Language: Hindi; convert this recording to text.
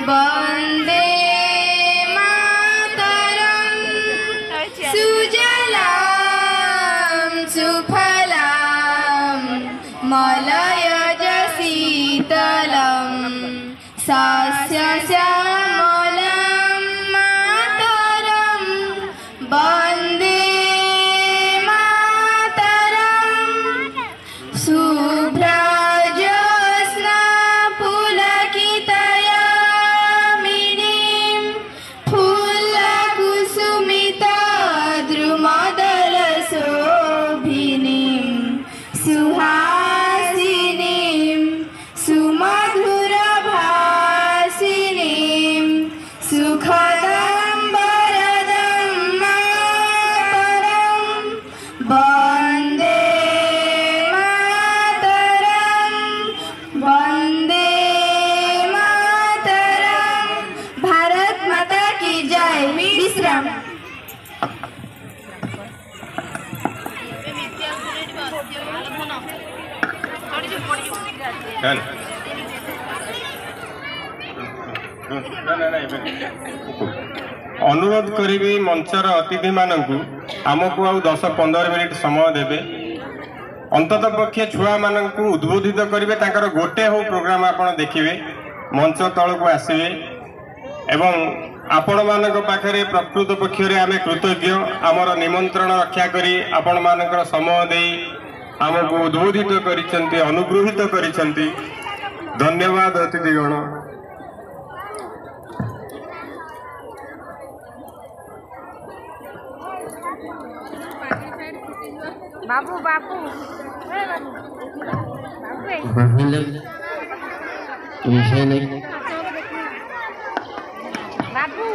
वन्दे मातरं सुजलां सुफलां मलयज शीतलं सस्यश्यामलं मातरं वन्दे मातरं शुभ्रज्योत्स्ना पुलकितयामिनीं फुल्लकुसुमितद्रुमदलशोभिनीं सुहासिनीं सुमधुरभाषिणीं सुखदं वरदं मातरं वन्दे मातरं वन्दे मातरं। भारत माता की जय। विश्राम। अनुरोध करी मंचर अतिथि मानक आमको आउ 10-15 मिनिट समय देवे अंतत पक्षे छुआ मानक उद्बोधित करेंगे गोटे हो प्रोग्राम आपण देखिए मंच तल को आसवे एवं आपण मानक पाखरे प्रकृत पक्षरे आमे कृतज्ञ आमर निमंत्रण रक्षा करी आपण मानकर समय दे आमको उद्बोधित करिसेंती अनुग्रहित करिसेंती। धन्यवाद अतिथिगण। बाबू बाबू बाबू बाबू